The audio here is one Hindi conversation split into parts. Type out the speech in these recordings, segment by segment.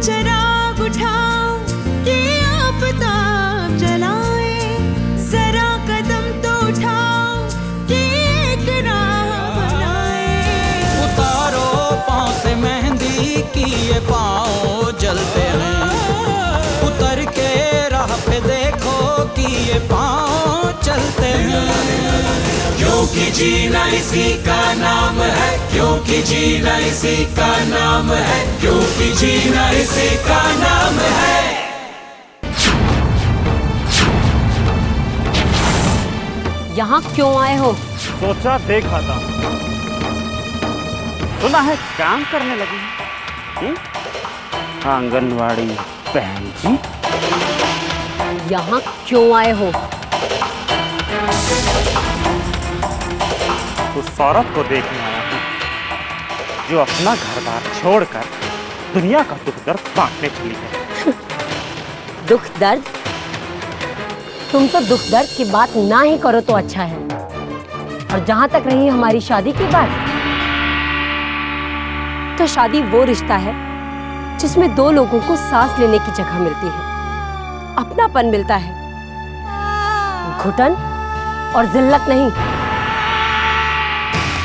चिराग उठाओ कि आफताब जलाए, जरा कदम तो उठाओ कि एक राह बनाए। उतारो पाँव से मेहंदी की ये पाँव जलते हैं, उतर के राह पे देखो कि ये पाँव चलते हैं। क्योंकि जीना इसी का नाम है, क्योंकि जीना इसी का नाम है, क्योंकि जीना इसी का नाम है। यहाँ क्यों आए हो? सोचा देखा था, सुना है काम करने लगी हैं? आंगनवाड़ी बहन जी। यहाँ क्यों आए हो? उस औरत को देखने आया हूँ जो अपना घर बार छोड़कर दुनिया का दुख दर्द बांटने चली है। दुख दर्द? तुम तो दुख दर्द की बात ना ही करो तो अच्छा है। और जहां तक रही हमारी शादी की बात, तो शादी वो रिश्ता है जिसमें दो लोगों को सांस लेने की जगह मिलती है, अपनापन मिलता है, घुटन और जिल्लत नहीं।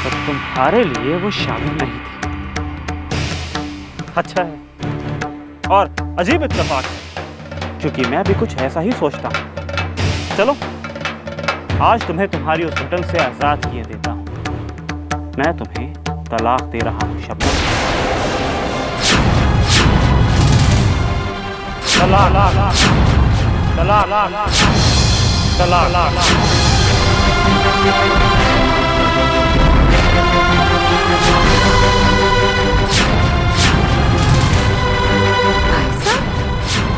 तो तुम्हारे लिए वो शादी नहीं थी। अच्छा है और अजीब इत्तेफाक है, क्योंकि मैं भी कुछ ऐसा ही सोचता हूँ। चलो आज तुम्हें तुम्हारी उस घुटन से आजाद किए देता हूँ। मैं तुम्हें तलाक दे रहा हूँ शबनम। तलाक, तलाक, तलाक।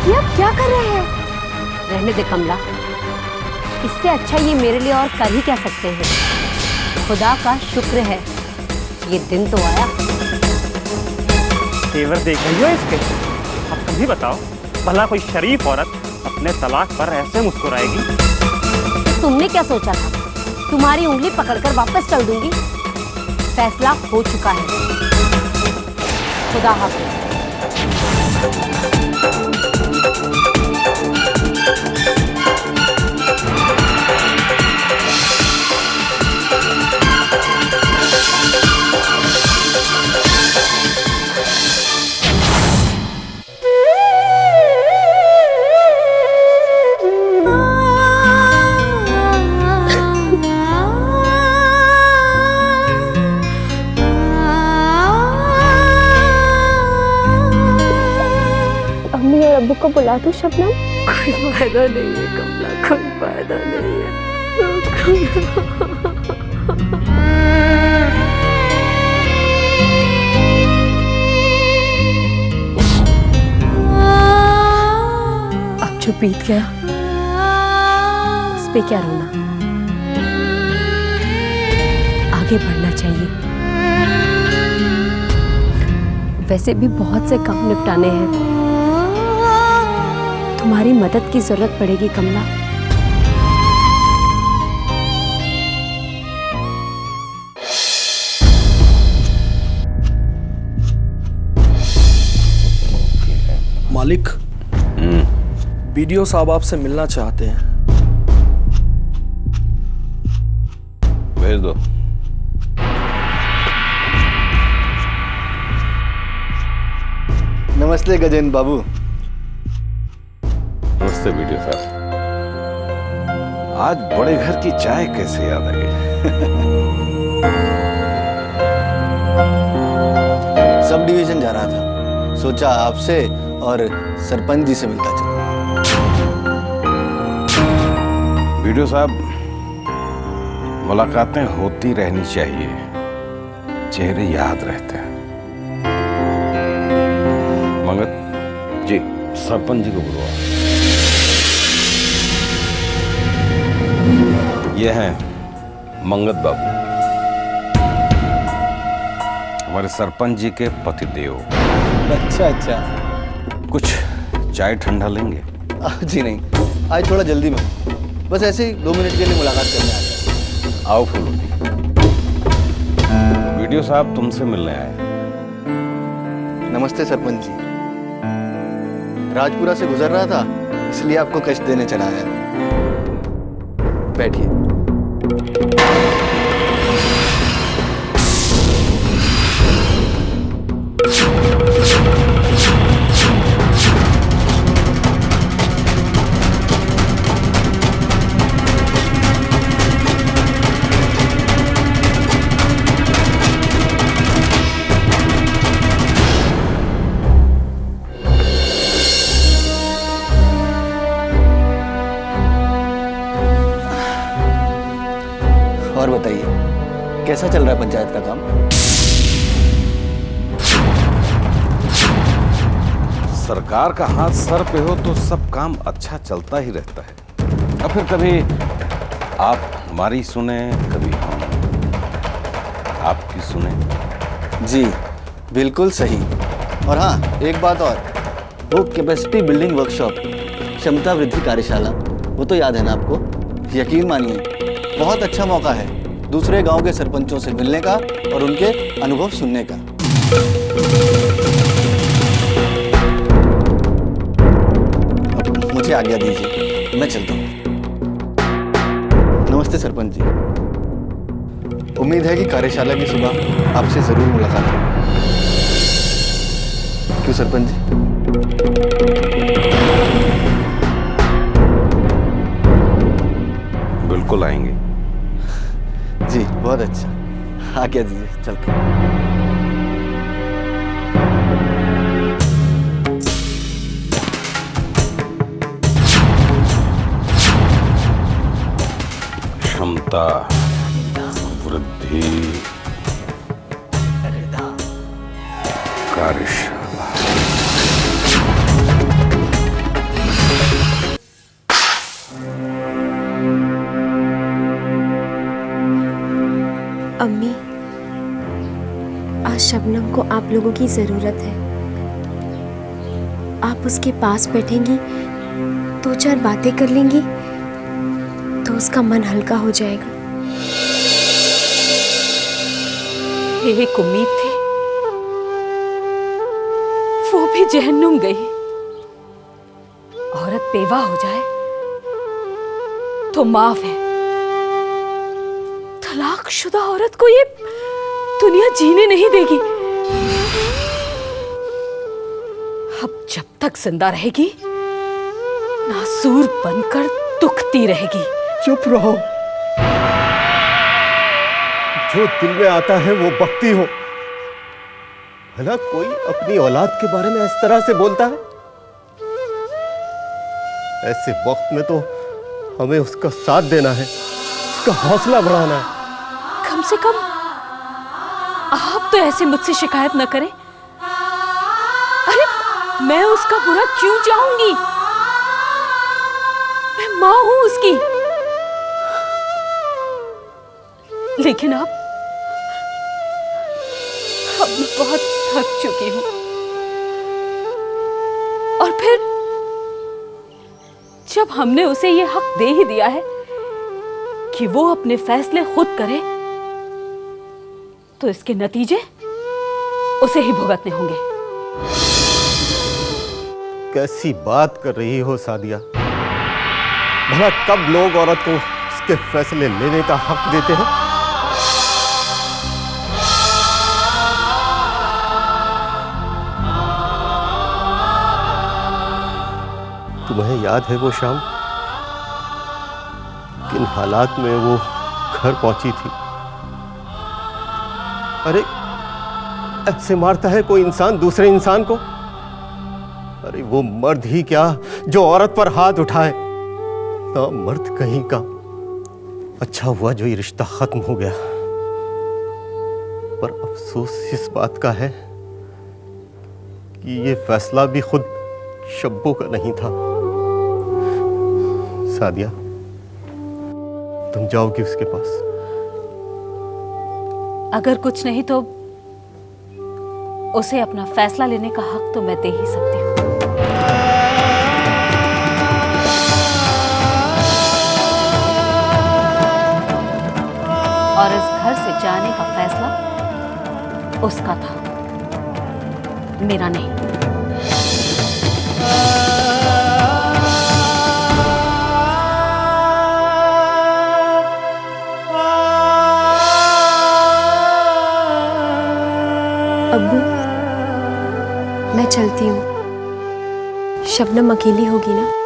ये आप क्या कर रहे हैं? रहने दे कमला, इससे अच्छा ये मेरे लिए और कर ही क्या सकते हैं। खुदा का शुक्र है ये दिन तो आया। तेवर देख रही हो इसके? अब तुम ही बताओ, भला कोई शरीफ औरत अपने तलाक पर ऐसे मुस्कुराएगी? तुमने क्या सोचा था? तुम्हारी उंगली पकड़कर वापस चल दूंगी? फैसला हो चुका है। खुदा हाफिज। अब्बू को बुला दो शबनम। कोई फायदा नहीं है कमला, कोई फायदा नहीं है। अब जो बीत गया उस पे क्या रोना, आगे बढ़ना चाहिए। वैसे भी बहुत से काम निपटाने हैं। तुम्हारी मदद की जरूरत पड़ेगी कमला। मालिक, बीडीओ साहब आपसे मिलना चाहते हैं। भेज दो। नमस्ते गजेंद्र बाबू। नमस्ते बीडीओ साहब। आज बड़े घर की चाय कैसे याद आ गई? सब डिवीजन जा रहा था, सोचा आपसे और सरपंच जी से मिलता चलो। बीडीओ साहब, मुलाकातें होती रहनी चाहिए, चेहरे याद रहते हैं। मंगत जी, सरपंच जी को बुलवाओ। ये हैं मंगत बाबू, हमारे सरपंच जी के पतिदेव। अच्छा अच्छा। कुछ चाय ठंडा लेंगे? जी नहीं, आज थोड़ा जल्दी में, बस ऐसे ही 2 मिनट के लिए मुलाकात करने आ गया। आओ फूलों। बीडीओ साहब तुमसे मिलने आए। नमस्ते सरपंच जी। राजपुरा से गुजर रहा था, इसलिए आपको कष्ट देने चला आया। बैठिए। और बताइए, कैसा चल रहा है पंचायत का काम? सरकार का हाथ सर पे हो तो सब काम अच्छा चलता ही रहता है। और फिर कभी आप हमारी सुने, कभी हम आपकी सुने। जी बिल्कुल सही। और हाँ, एक बात और, वो कैपेसिटी बिल्डिंग वर्कशॉप, क्षमता वृद्धि कार्यशाला, वो तो याद है ना आपको? यकीन मानिए, बहुत अच्छा मौका है दूसरे गांव के सरपंचों से मिलने का और उनके अनुभव सुनने का। अब मुझे आज्ञा दीजिए, मैं चलता हूँ। नमस्ते सरपंच जी। उम्मीद है कि कार्यशाला की सुबह आपसे जरूर मुलाकात होगी। क्यों सरपंच जी? बिल्कुल आएंगे। जी बहुत अच्छा, आज्ञा दीजिए, चलते हैं। क्षमता वृद्धि कार्यशाला। अम्मी, आज शबनम को आप लोगों की ज़रूरत है। आप उसके पास बैठेंगी, दो चार बातें कर लेंगी तो उसका मन हल्का हो जाएगा। एक उम्मीद थी, वो भी जहन्नुम गई। औरत बेवा हो जाए तो माफ है, तलाकशुदा औरत को ये दुनिया जीने नहीं देगी। अब जब तक जिंदा रहेगी, नासूर बनकर दुखती रहेगी। चुप रहो, जो दिल में आता है वो बकती हो। भला कोई अपनी औलाद के बारे में इस तरह से बोलता है? ऐसे वक्त में तो हमें उसका साथ देना है, उसका हौसला बढ़ाना है। कम से कम आप तो ऐसे मुझसे शिकायत न करें। अरे मैं उसका बुरा क्यों चाहूंगी? मैं मां हूं उसकी। लेकिन अब मैं बहुत थक चुकी हूं। और फिर जब हमने उसे यह हक दे ही दिया है कि वो अपने फैसले खुद करे, तो इसके नतीजे उसे ही भुगतने होंगे। कैसी बात कर रही हो सादिया? भला कब लोग औरत को उसके फैसले लेने का हक देते हैं? तुम्हें याद है वो शाम, किन हालात में वो घर पहुंची थी? अरे ऐसे मारता है कोई इंसान दूसरे इंसान को? अरे वो मर्द ही क्या जो औरत पर हाथ उठाए। ना मर्द कहीं का। अच्छा हुआ जो ये रिश्ता खत्म हो गया, पर अफसोस इस बात का है कि ये फैसला भी खुद शब्बो का नहीं था। सादिया, तुम जाओगी उसके पास? अगर कुछ नहीं तो उसे अपना फैसला लेने का हक तो मैं दे ही सकती हूँ। और इस घर से जाने का फैसला उसका था, मेरा नहीं। अब्बू, मैं चलती हूँ। शबनम अकेली होगी ना?